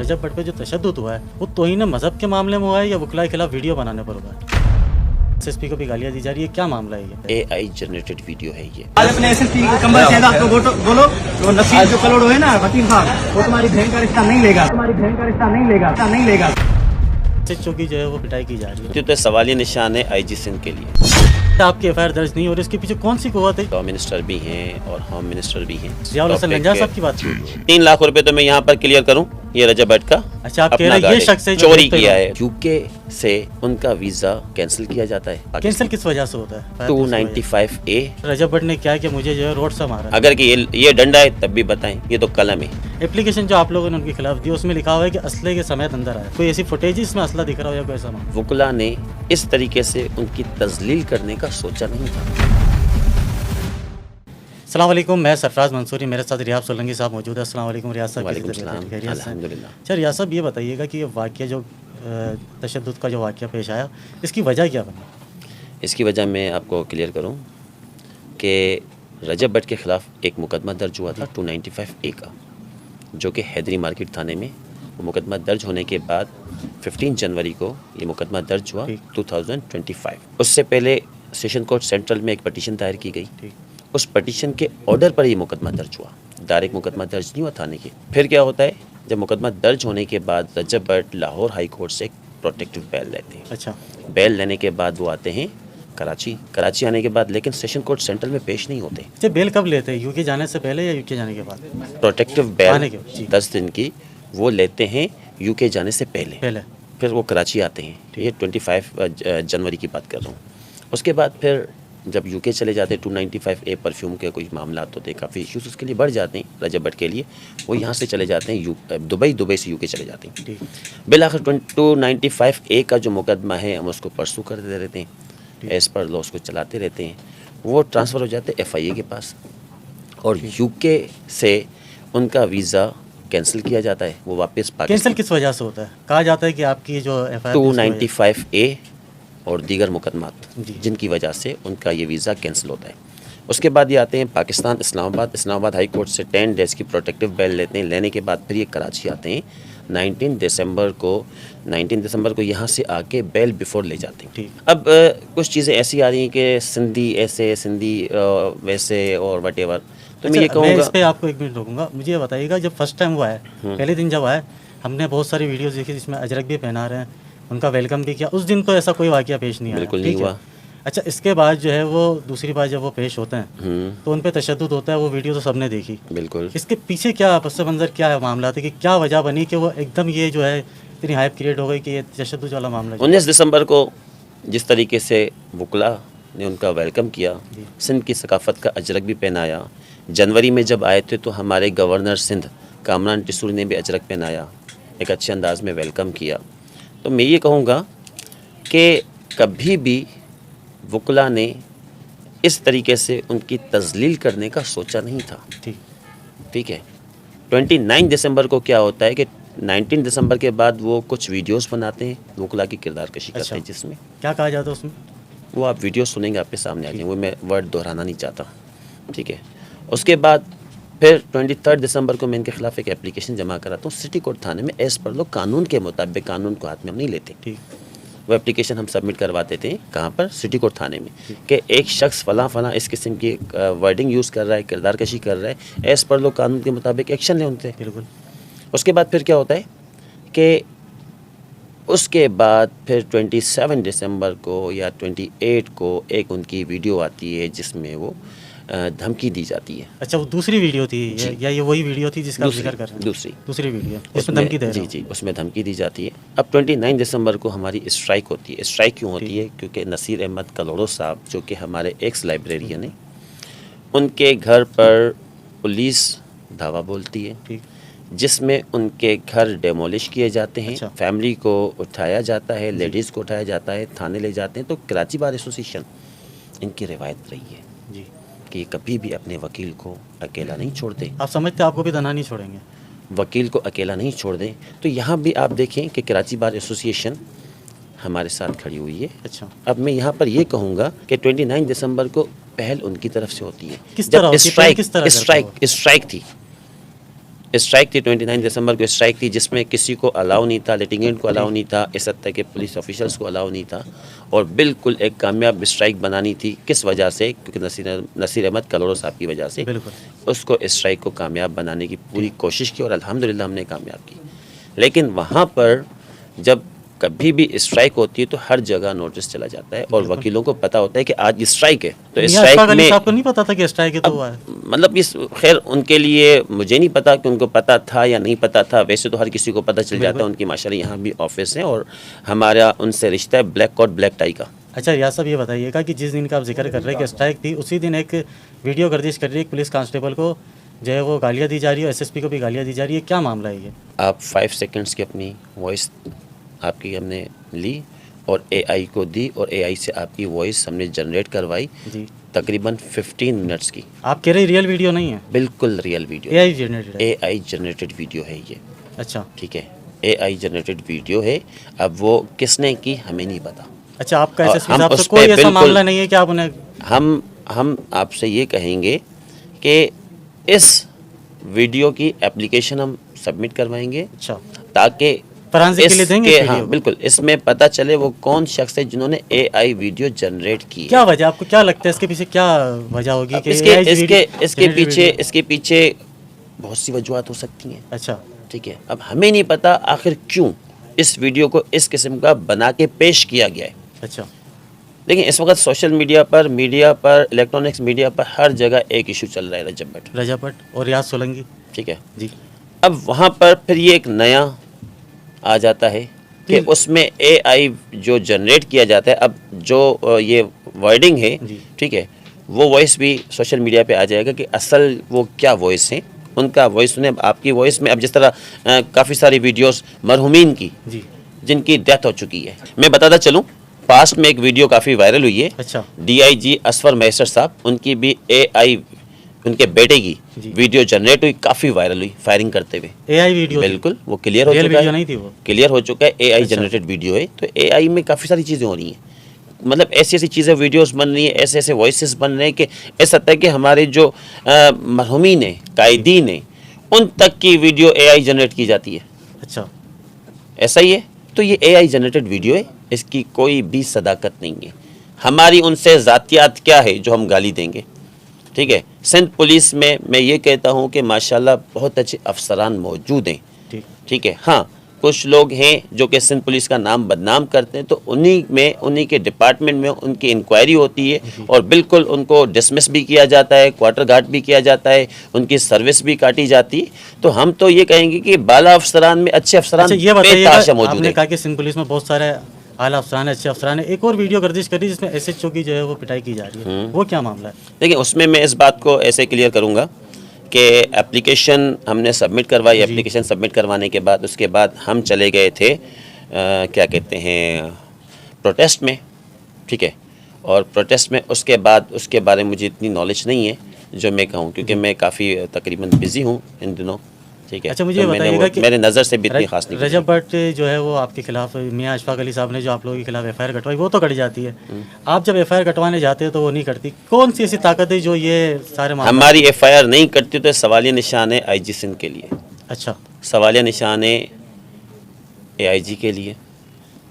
रजब भट्ट पे जो तशद्दुद हुआ है वो तौहीन मजहब के मामले में हुआ है या वकला के खिलाफ वीडियो बनाने पर हुआ है? एसएसपी को भी गालियां दी जा रही है, क्या मामला है ये? AI जनरेटेड वीडियो है ये। आज अपने एसएसपी कंबल शहजाद को बोलो तो नसीब जो कलोड़ है ना वकील साहब, वो तुम्हारी बहन का रिश्ता नहीं लेगा, तुम्हारी बहन का रिश्ता नहीं लेगा। एसएचओ की जो है वो पिटाई की जा रही है। तो सवालिया निशान है IG सिंध के लिए। आपकी एफआईआर दर्ज नहीं हो रही, इसके पीछे कौन सी कुव्वत है? लॉ मिनिस्टर भी हैं और होम मिनिस्टर भी हैं। जियाउल हसन लंजा साहब की बात की। 3 लाख रुपए तो मैं यहाँ पर क्लियर करूँ, ये रजब भट्ट का अच्छा, आप कह अपना रहे हैं ये गाड़ी शख्स है जो चोरी गिरफ्तार किया हुआ। है। यूके से उनका वीजा कैंसिल किया जाता है। कैंसिल किस वजह से होता है? 295A। रजब भट्ट ने क्या कि मुझे जो है रोड से मारा। अगर कि ये डंडा है तब भी बताएं, ये तो कलम है। एप्लीकेशन जो आप लोगों ने उनके खिलाफ दी उसमें लिखा हुआ है कि असले के समेत अंदर आया। कोई ऐसी फुटेज इसमें असला दिख रहा हो या कोई ऐसा मामला? वकुला ने इस तरीके से उनकी तजलील करने का सोचा नहीं था। अस्सलाम वालेकुम, मैं सरफराज मंसूरी, मेरे साथ रियाज सोलंकी साहब मौजूद है। अस्सलाम वालेकुम रियाज साहब। वालेकुम सलाम, अल्हम्दुलिल्लाह। अच्छा रियाज साहब, ये बताइएगा कि ये वाक़या जो तशद्दुद का जो वाक़या पेश आया, इसकी वजह क्या बनी? इसकी वजह मैं आपको क्लियर करूं कि रजब भट्ट के ख़िलाफ़ एक मुकदमा दर्ज हुआ था 295A का, जो कि हैदरी मार्केट थाने में वो मुकदमा दर्ज होने के बाद 15 जनवरी को ये मुकदमा दर्ज हुआ 2025। उससे पहले सेशन कोर्ट सेंट्रल में एक पटिशन दायर की गई। उस पटिशन के ऑर्डर पर ये मुकदमा दर्ज हुआ, डायरेक्ट मुकदमा दर्ज नहीं हुआ थाने के। फिर क्या होता है, जब मुकदमा दर्ज होने के बाद रजब भट्ट लाहौर हाई कोर्ट से एक प्रोटेक्टिव बेल लेते हैं। अच्छा, बेल लेने के बाद वो आते हैं कराची आने के बाद, लेकिन सेशन कोर्ट सेंट्रल में पेश नहीं होते। अच्छा, बेल कब लेते हैं? यूके जाने से पहले या यूके जाने के बाद? प्रोटेक्टिव बेल 10 दिन की वो लेते हैं यूके जाने से पहले। फिर वो कराची आते हैं। ये 25 जनवरी की बात कर रहा हूँ। उसके बाद फिर जब यूके चले जाते हैं 295A परफ्यूम के कोई मामला होते हैं, काफ़ी इश्यूज उसके लिए बढ़ जाते हैं रजब भट्ट के लिए। वो यहाँ से चले जाते हैं दुबई से यूके चले जाते हैं। बिलाखिर 295A का जो मुकदमा है हम उसको परसू कर दे रहते हैं, एज़ पर लॉ उसको चलाते रहते हैं। वो ट्रांसफ़र हो जाते हैं FIA के पास और यूके से उनका वीज़ा कैंसिल किया जाता है। वो वापस पाकिस्तान। कैंसिल किस वजह से होता है? कहा जाता है कि आपकी जो एफआईआर 295A और दीगर मुकदमात जिनकी वजह से उनका ये वीज़ा कैंसिल होता है। उसके बाद ये आते हैं पाकिस्तान, इस्लामाबाद हाई कोर्ट से 10 डेज़ की प्रोटेक्टिव बेल लेते हैं। लेने के बाद फिर ये कराची आते हैं 19 दिसंबर को यहाँ से आके बेल बिफोर ले जाते हैं। अब कुछ चीज़ें ऐसी आ रही हैं कि सिंधी ऐसे, सिंधी वैसे और वटेवर। तो मैं ये कहूँगा, इस पे आपको 1 मिनट रोकूंगा। मुझे ये बताइएगा, जब फर्स्ट टाइम हुआ है, पहले दिन जब आए, हमने बहुत सारी वीडियोस देखी जिसमें अजरक भी पहना रहे हैं, उनका वेलकम भी किया। उस दिन तो ऐसा कोई वाकया पेश नहीं आया, बिल्कुल नहीं हुआ। अच्छा, इसके बाद जो है वो दूसरी बार जब वो पेश होते हैं तो उन पे तशद्दुद होता है। वो वीडियो तो सबने देखी। बिल्कुल। इसके पीछे क्या पस मंज़र, क्या मामला था कि क्या वजह बनी कि वो एकदम ये जो है इतनी हाइप क्रिएट हो गई कि ये तशद्दुद वाला मामला? 19 दिसंबर को जिस तरीके से वकला ने उनका वेलकम किया, सिंध की सकाफ़त का अजरक भी पहनाया। जनवरी में जब आए थे तो हमारे गवर्नर सिंध कामरान टिसूरी ने भी अजरक पहनाया, एक अच्छे अंदाज में वेलकम किया। तो मैं ये कहूँगा कि कभी भी वकला ने इस तरीके से उनकी तजलील करने का सोचा नहीं था। ठीक है। 29 दिसंबर को क्या होता है कि 19 दिसंबर के बाद वो कुछ वीडियोस बनाते हैं, वकला की किरदार कशी करते हैं, जिसमें क्या कहा जाता है उसमें? वो आप वीडियो सुनेंगे आपके सामने आ जाएंगे, वो मैं वर्ड दोहराना नहीं चाहता। ठीक है। उसके बाद फिर 23 दिसंबर को मैं इनके खिलाफ एक एप्लीकेशन जमा कराता हूँ सिटी कोर्ट थाने में। एज़ पर लोग कानून के मुताबिक, कानून को हाथ में हम नहीं लेते। ठीक। वो एप्लीकेशन हम सबमिट करवाते थे कहाँ पर? सिटी कोर्ट थाने में, कि एक शख्स फला इस किस्म की वर्डिंग यूज़ कर रहा है, किरदार कशी कर रहा है, एज़ पर लोग कानून के मुताबिक एक्शन ले उनसे। बिल्कुल। उसके बाद फिर क्या होता है कि उसके बाद फिर 27 दिसंबर को या 28 को एक उनकी वीडियो आती है जिसमें वो धमकी दी जाती है। अच्छा, वो दूसरी वीडियो थी या ये वही वीडियो थी जिसका जिक्र कर रहे हैं? दूसरी वीडियो जिसमें धमकी दे रहे हैं। जी, उसमें धमकी दी जाती है। अब 29 दिसंबर को हमारी स्ट्राइक होती है। स्ट्राइक क्यों होती है? क्योंकि नसीर अहमद कलोड़ो साहब, जो कि हमारे एक्स लाइब्रेरियन हैं, उनके घर पर पुलिस धावा बोलती है, जिसमें उनके घर डेमोलिश किए जाते हैं। फैमिली को उठाया जाता है, लेडीज़ को उठाया जाता है, थाने ले जाते हैं। तो कराची बार एसोसिएशन, इनकी रिवायत रही है जी कि कभी भी अपने वकील को अकेला नहीं छोड़ते। आप समझते आपको भी तनहा नहीं छोड़ेंगे? वकील को अकेला नहीं छोड़ दें। तो यहाँ भी आप देखें कि कराची बार एसोसिएशन हमारे साथ खड़ी हुई है। अच्छा, अब मैं यहाँ पर ये कहूँगा कि 29 दिसंबर को पहल उनकी तरफ से होती है। किस तरह स्ट्राइक थी, स्ट्राइक थी 29 दिसंबर को स्ट्राइक थी, जिसमें किसी को अलाउ नहीं था, लिटिगेंट को अलाउ नहीं था, इस हद तक के पुलिस ऑफिशल्स को अलाउ नहीं था, और बिल्कुल एक कामयाब स्ट्राइक बनानी थी। किस वजह से? क्योंकि नसीर अहमद कलोड़ो साहब की वजह से उसको स्ट्राइक को कामयाब बनाने की पूरी कोशिश की, और अल्हम्दुलिल्लाह हमने कामयाब की। लेकिन वहाँ पर जब कभी भी स्ट्राइक होती है तो हर जगह नोटिस चला जाता है, और वकीलों को पता होता है कि आज स्ट्राइक है, तो स्ट्राइक में आपको नहीं पता था कि स्ट्राइक है तो हुआ है? मतलब इस खैर उनके लिए मुझे नहीं पता कि उनको पता था या नहीं पता था, वैसे तो हर किसी को पता चल जाता है। उनकी माशाल्लाह यहाँ भी ऑफिस है और हमारा उनसे रिश्ता है ब्लैक कोट ब्लैक टाई का। अच्छा रियाज साहब, ये बताइएगा कि जिस दिन का आप जिक्र कर रहे हैं कि स्ट्राइक थी, उसी दिन एक वीडियो गर्दिश कर रही है, पुलिस कांस्टेबल को जो है वो गालियाँ दी जा रही है, एसएसपी को भी गालियाँ दी जा रही है, क्या मामला है ये? आप 5 सेकंड्स की अपनी वॉइस आपकी हमने ली और एआई को दी, और एआई से आपकी वॉइस हमने जनरेट करवाई जी, तकरीबन 15 मिनट्स की। आप कह रहे रियल वीडियो नहीं है? बिल्कुल real video, AI generated video है ये। अच्छा, ठीक है, एआई जनरेटेड वीडियो है। अब वो किसने की हमें नहीं पता। अच्छा, आपका एसएसपी साहब से कोई ऐसा मामला नहीं है कि आप उन्हें? हम आपसे ये कहेंगे कि इस वीडियो की एप्लीकेशन हम सबमिट करवाएंगे, अच्छा, ताकि फरांसी के लिए देंगे। हाँ बिल्कुल, इसमें पता चले वो कौन शख्स है जिन्होंने एआई वीडियो जनरेट की। क्या वजह, आपको क्या लगता है इसके पीछे क्या वजह होगी कि इसके पीछे बहुत सी वजूहत हो सकती हैं। अच्छा, ठीक है, अब हमें नहीं पता आखिर क्यों इस वीडियो को इस किस्म का बना के पेश किया गया है। अच्छा, लेकिन इस वक्त सोशल मीडिया पर इलेक्ट्रॉनिक्स मीडिया पर हर जगह एक इशू चल रहा है, रजब भट्ट और रियाज सोलंकी। ठीक है जी। अब वहाँ पर फिर ये एक नया आ जाता है कि उसमें एआई जो जनरेट किया जाता है, अब जो ये वर्डिंग है, ठीक है, वो वॉइस भी सोशल मीडिया पे आ जाएगा कि असल वो क्या वॉइस है, उनका वॉइस सुने। आपकी वॉइस में अब जिस तरह काफ़ी सारी वीडियोस मरहुमीन की जिनकी डेथ हो चुकी है, मैं बताता चलूँ, पास्ट में एक वीडियो काफ़ी वायरल हुई है। अच्छा, डीआईजी असफर मैसर साहब, उनकी भी एआई उनके बेटे की वीडियो जनरेट हुई, काफ़ी वायरल हुई फायरिंग करते हुए। AI video? बिल्कुल, वो क्लियर हो चुका है, नहीं थी वो, क्लियर हो चुका है, एआई जनरेटेड वीडियो है। तो एआई में काफ़ी सारी चीज़ें हो रही हैं, मतलब ऐसी ऐसी चीज़ें वीडियोस बन रही हैं, ऐसे ऐसे वॉइसेस बन रहे हैं कि ऐसा तक कि हमारे जो मरहुमीन है, कायदीन है, उन तक की वीडियो एआई जनरेट की जाती है। अच्छा, ऐसा ही है। तो ये एआई जनरेटेड वीडियो है, इसकी कोई भी सदाकत नहीं है। हमारी उनसे ज़ातियात क्या है जो हम गाली देंगे? ठीक है, सिंध पुलिस में मैं ये कहता हूँ कि माशाल्लाह बहुत अच्छे अफसरान मौजूद हैं। ठीक है, हाँ, कुछ लोग हैं जो कि सिंध पुलिस का नाम बदनाम करते हैं, तो उन्हीं के डिपार्टमेंट में उनकी इंक्वायरी होती है और बिल्कुल उनको डिसमिस भी किया जाता है, क्वार्टर गार्ड भी किया जाता है, उनकी सर्विस भी काटी जाती है। तो हम तो ये कहेंगे कि बाला अफसरान में अच्छे अफसरान बेताशा मौजूद है। आपने कहा कि सिंध पुलिस में बहुत सारे आला अफसरान है, अच्छे अफसरान है। एक और वीडियो गर्दिश करी जिसमें एसएचओ की जो है वो पिटाई की जा रही है, वो क्या मामला है? देखिए, उसमें मैं इस बात को ऐसे क्लियर करूँगा कि एप्लीकेशन हमने सबमिट करवाई, एप्लीकेशन सबमिट करवाने के बाद उसके बाद हम चले गए थे क्या कहते हैं प्रोटेस्ट में। ठीक है, और प्रोटेस्ट में उसके बाद उसके बारे में मुझे इतनी नॉलेज नहीं है जो मैं कहूँ, क्योंकि मैं काफ़ी तकरीबन बिज़ी हूँ इन दिनों। ठीक है, अच्छा, मुझे बताइएगा कि मेरे नज़र से भी इतनी खास नहीं। रजब भट्ट जो है वो आपके खिलाफ, मियां अशफाक अली साहब ने जो आप लोगों के खिलाफ एफआईआर कटवाई, वो तो कट जाती है। आप जब एफआईआर कटवाने जाते हैं तो वो नहीं करती। कौन सी ऐसी ताकत है जो ये सारे मामले? हमारी एफआईआर नहीं करती तो सवालिया निशान है आईजी सिंध के लिए। अच्छा, सवालिया निशान है एआईजी के लिए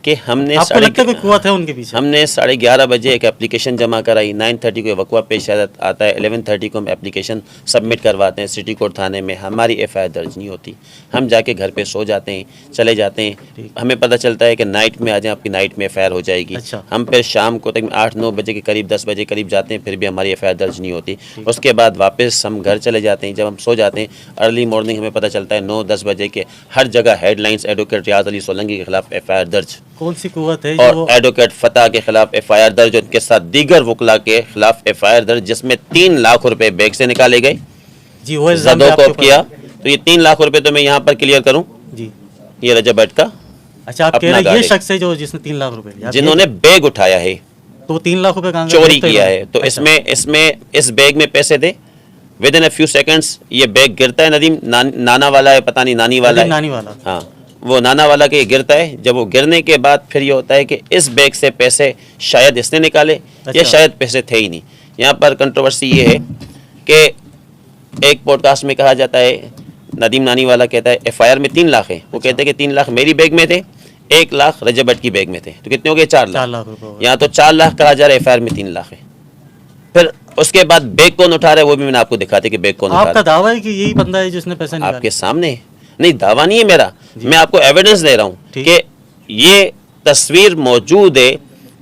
कि हमने आपको लगता है कोई कुव्वत है उनके पीछे? हमने 11:30 बजे एक एप्लीकेशन जमा कराई, 9:30 को वकवा पेश आता है, 11:30 को हम एप्लीकेशन सबमिट करवाते हैं सिटी कोर्ट थाने में। हमारी एफआईआर दर्ज नहीं होती, हम जाके घर पे सो जाते हैं, चले जाते हैं। हमें पता चलता है कि नाइट में आ जाए, आपकी नाइट में एफआईआर हो जाएगी। अच्छा। हम फिर शाम को तक 8-9 बजे के करीब 10 बजे करीब जाते हैं, फिर भी हमारी एफआईआर दर्ज नहीं होती। उसके बाद वापस हम घर चले जाते हैं। जब हम सो जाते हैं अर्ली मॉर्निंग हमें पता चलता है 9-10 बजे के हर जगह हेडलाइंस एडवोकेट रियाज अली सोलंकी के खिलाफ एफआईआर दर्ज। कौन सी कुव्वत है? और एडवोकेट फतह के खिलाफ एफआईआर दर्ज, उनके साथ दीगर वकला के खिलाफ एफआईआर दर्ज, जिसमें 3 लाख रुपए बैग से निकाले गए जी। वो जदोकोप किया। तो ये 3 लाख रुपए तो मैं यहाँ पर क्लियर करूँ जी, ये रजब भट्ट का। अच्छा, आप कह रहे हैं ये शख्स है जो जिसने 3 लाख रुपए लिया, जिन्होंने बैग उठाया है, तो 3 लाख रुपए चोरी किया है। तो इसमें इस बैग में पैसे दे, within a few seconds ये बैग गिरता है। नदीम नाना वाला है, पता नहीं नानी वाला है, नानी वाला, हाँ, वो नाना वाला के गिरता है। जब वो गिरने के बाद फिर ये होता है कि इस बैग से पैसे शायद इसने निकाले या शायद पैसे थे ही नहीं। यहाँ पर कंट्रोवर्सी ये है कि एक पॉडकास्ट में कहा जाता है नदीम नानी वाला कहता है FIR में 3 लाख है, वो कहते हैं कि 3 लाख मेरी बैग में थे, 1 लाख रजब भट्ट की बैग में थे, तो कितने हो गए? 4 4 लाख। लाख रुपए। यहाँ तो 4 लाख कहा जा रहा है, FIR में 3 लाख है। फिर उसके बाद बैग कौन उठा रहा है वो भी मैंने आपको दिखाते कि बैग कौन उठा रहा आपका दावा है कि यही बंदा है जिसने पैसे है। निकाले? आपके सामने नहीं, दावा नहीं है मेरा, मैं आपको एविडेंस दे रहा हूँ ठीक। कि ये तस्वीर मौजूद है,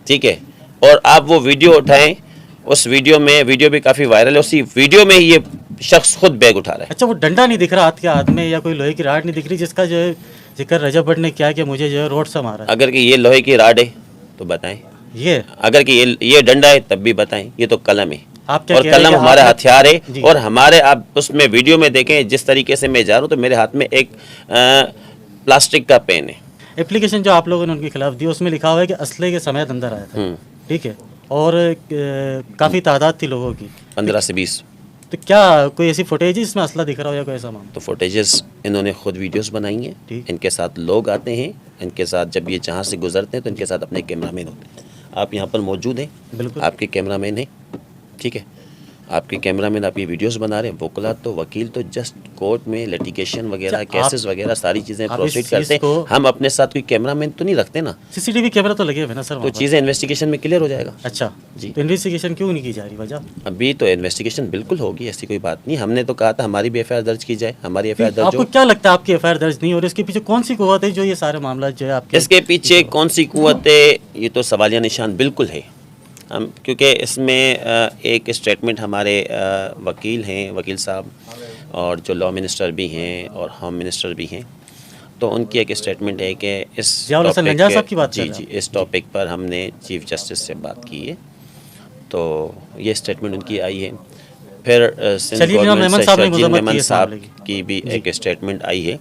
ठीक है, और आप वो वीडियो उठाएं, उस वीडियो में, वीडियो भी काफ़ी वायरल है, उसी वीडियो में ये शख्स खुद बैग उठा रहा है। अच्छा, वो डंडा नहीं दिख रहा हाथ के हाथ में, या कोई लोहे की राड नहीं दिख रही जिसका जो है जिक्र रजब भट्ट ने किया कि मुझे जो है रोड से मारा है? अगर कि ये लोहे की राड है तो बताएं, ये अगर कि ये डंडा है तब भी बताएं, ये तो कलम है आप क्या और कह रहे हैं कलम कि हमारा आपने- हथियार है। जी। और हमारे, आप उसमें वीडियो में देखें जिस तरीके से मैं जा रहा हूँ तो मेरे हाथ में एक प्लास्टिक का पेन है। एप्लीकेशन जो आप लोगों ने उनके खिलाफ दी उसमें लिखा हुआ है कि असले के समेत अंदर आया था, ठीक है, और काफ़ी तादाद थी लोगों की, 15 से 20 तो क्या कोई ऐसी फुटेज है जिसमें असला दिख रहा हो या कोई ऐसा मामला? तो फुटेजेस इन्होंने खुद वीडियोस बनाई हैं, ठीक। इनके साथ लोग आते हैं, इनके साथ जब ये जहाँ से गुजरते हैं तो इनके साथ अपने कैमरामैन होते हैं। आप यहाँ पर मौजूद हैं, बिल्कुल। आपके कैमरामैन हैं, ठीक है, आपके कैमरामैन, आप ये वीडियोस बना रहे हैं, वकला तो वकील तो जस्ट कोर्ट में लिटिगेशन वगैरह, अच्छा, केसेस वगैरह सारी चीज़ें आप इस प्रोसीड चीज़ करते हैं, को- हम अपने साथ कोई कैमरामैन तो नहीं रखते ना, CCTV कैमरा तो लगे हुए ना सर तो वहाँ पर? चीज़ें इन्वेस्टिगेशन में क्लियर हो जाएगा। अच्छा जी। तो इन्वेस्टिगेशन क्यों नहीं की जा रही वजह? अभी तो इन्वेस्टिगेशन बिल्कुल होगी, ऐसी कोई बात नहीं। हमने तो कहा था हमारी भी FIR दर्ज की जाए, हमारी FIR दर्ज आपको हो। क्या लगता है आपकी FIR दर्ज नहीं हो रही, इसके पीछे कौन सी कुव्वत है जो ये सारे मामला जो है आपके? इसके पीछे कौन सी कुव्वत है, ये तो सवालिया निशान बिल्कुल है। हम, क्योंकि इसमें एक स्टेटमेंट हमारे वकील हैं, वकील साहब, और जो लॉ मिनिस्टर भी हैं और होम मिनिस्टर भी हैं, तो उनकी एक स्टेटमेंट है कि इस जियाउल हसन टॉपिक लंजा साहब की बात जी कर रहे जी हैं? इस टॉपिक पर हमने चीफ जस्टिस से बात की है, तो ये स्टेटमेंट उनकी आई है। फिर सिंध शलील गवर्नमेंट मेमन से साहब ने शर्जील मजम्मत की मेमन है साहब इस मामले की भी एक स्टेटमेंट आई है।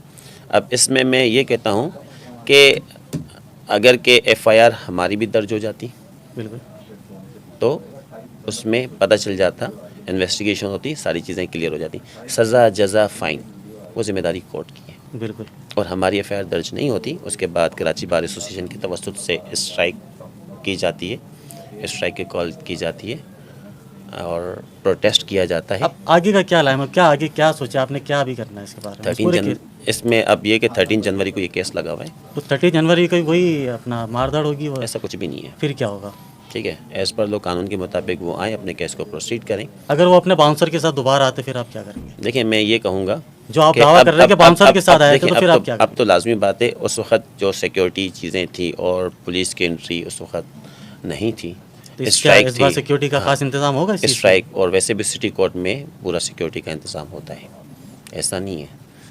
अब इसमें मैं ये कहता हूँ कि अगर के FIR हमारी भी दर्ज हो जाती बिल्कुल। तो उसमें पता चल जाता, इन्वेस्टिगेशन होती, सारी चीज़ें क्लियर हो जाती, सज़ा जज़ा फ़ाइन वो जिम्मेदारी कोर्ट की है। बिल्कुल। और हमारी FIR दर्ज नहीं होती, उसके बाद कराची बार एसोसिएशन की तवस्सुत से स्ट्राइक की जाती है, स्ट्राइक की कॉल की जाती है और प्रोटेस्ट किया जाता है। अब आगे का क्या लाइम, क्या आगे क्या सोचा आपने, क्या अभी करना है इसके बारे में? 13 पूरे जन इसमें अब ये कि 13 जनवरी को ये केस लगा हुआ है, तो 30 जनवरी को वही अपना मारधाड़ होगी वो, ऐसा कुछ भी नहीं है, फिर क्या होगा? ठीक है। एज़ पर लो कानून के मुताबिक वो आए, अपने केस को प्रोसीड करें। अगर वो अपने बाउंसर के साथ दोबारा आते फिर आप क्या करेंगे? देखिए, मैं ये कहूँगा जो आप कि दावा अब- कर रहे हैं कि अब- बाउंसर अब- के साथ अब आए थे, देखिए, तो फिर अब आप क्या अब तो लाजमी बात है, उस वक्त जो सिक्योरिटी चीज़ें थी और पुलिस की एंट्री उस वक्त नहीं थी, तो इस स्ट्राइक बार थी, सिक्योरिटी का खास इंतजाम होगा इस चीज़ का? स्ट्राइक, और वैसे भी सिटी कोर्ट में पूरा सिक्योरिटी का इंतज़ाम होता है, ऐसा नहीं है।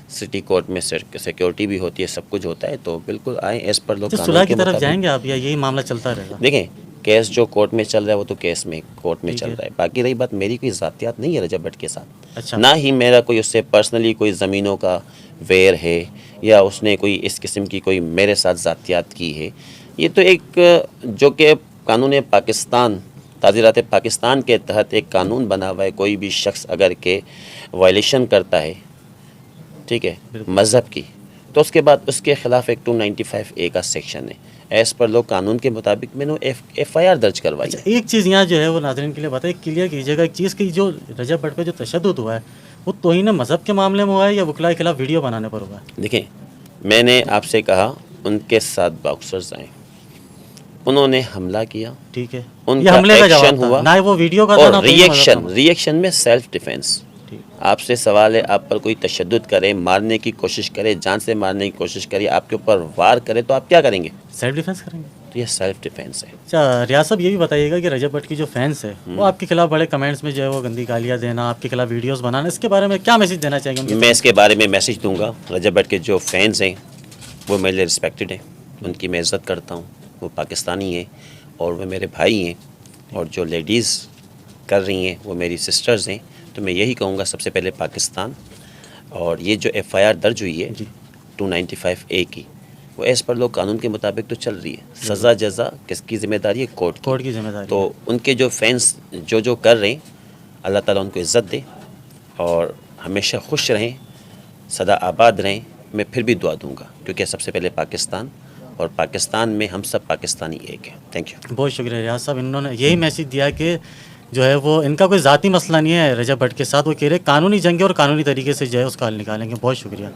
सिटी कोर्ट में सिक्योरिटी भी होती है, सब कुछ होता है, तो बिल्कुल आए एज़ पर लोग तो सुलह की तरफ जाएंगे आप या यही मामला चलता रहेगा? देखें, केस जो कोर्ट में चल रहा है वो तो केस में कोर्ट में ठीक चल है। रहा है। बाकी रही बात, मेरी कोई ज़ातियात नहीं है रजब भट्ट के साथ, अच्छा। ना ही मेरा कोई उससे पर्सनली कोई ज़मीनों का वेर है या उसने कोई इस किस्म की कोई मेरे साथ ज़ातियात की है। ये तो एक जो कि कानून पाकिस्तान, ताज़ीरात पाकिस्तान के तहत एक कानून बना हुआ है, कोई भी शख्स अगर के वायलेशन करता है, ठीक है, मज़हब की, तो उसके बाद उसके ख़िलाफ़ एक 295A का सेक्शन है, एज़ पर लोग कानून के मुताबिक मैंने FIR दर्ज करवाई है। अच्छा, एक चीज़ यहाँ जो है वो नाज़रीन के लिए बताइए, क्लियर कीजिएगा एक चीज़ की, जो रजब भट्ट पे जो तशद्दुद हुआ है वो तौहीन मज़हब के मामले में हुआ है या वकला के खिलाफ वीडियो बनाने पर हुआ है? देखें, मैंने आपसे कहा उनके साथ बॉक्सर्स आए, उन्होंने हमला किया, ठीक है, ये उनका हमले का एक्शन जवाब हुआ, था, ना ही वो वीडियो का था, और ना तौहीन मज़हब का। रिएक्शन में सेल्फ डिफेंस। ठीक। आपसे सवाल है, आप पर कोई तशद्दुद करे, मारने की कोशिश करे, जान से मारने की कोशिश करे, आपके ऊपर वार करे, तो आप क्या करेंगे? सेल्फ डिफेंस करेंगे। तो ये सेल्फ डिफेंस है। अच्छा रियाज साहब, ये भी बताइएगा कि रजब भट्ट की जो फैंस है वो आपके खिलाफ बड़े कमेंट्स में जो है वो गंदी गालियाँ देना, आपके खिलाफ वीडियोस बनाना, इसके बारे में क्या मैसेज देना चाहेंगे? मैं इसके बारे में मैसेज दूंगा, रजब भट्ट के जो फैंस हैं वो मेरे लिए रिस्पेक्टेड हैं, उनकी मैं इज़्ज़त करता हूँ, वो पाकिस्तानी हैं और वो मेरे भाई हैं, और जो लेडीज़ कर रही हैं वो मेरी सिस्टर्स हैं। तो मैं यही कहूँगा, सबसे पहले पाकिस्तान, और ये जो FIR दर्ज हुई है 295A की, वो एज़ पर लोग कानून के मुताबिक तो चल रही है। सज़ा जज़ा किसकी ज़िम्मेदारी है? कोर्ट की जिम्मेदारी। तो उनके जो फैंस जो कर रहे हैं, अल्लाह ताला उनको इज़्ज़त दे और हमेशा खुश रहें, सदा आबाद रहें। मैं फिर भी दुआ दूंगा, क्योंकि सबसे पहले पाकिस्तान, और पाकिस्तान में हम सब पाकिस्तानी एक हैं। Thank you. बहुत शुक्रिया रियाज साहब, इन्होंने यही मैसेज दिया कि जो है वो इनका कोई ज़ाती मसला नहीं है रजब भट्ट के साथ, वो कह रहे कानूनी जंग है और कानूनी तरीके से जो है उसका हल निकालेंगे। बहुत शुक्रिया।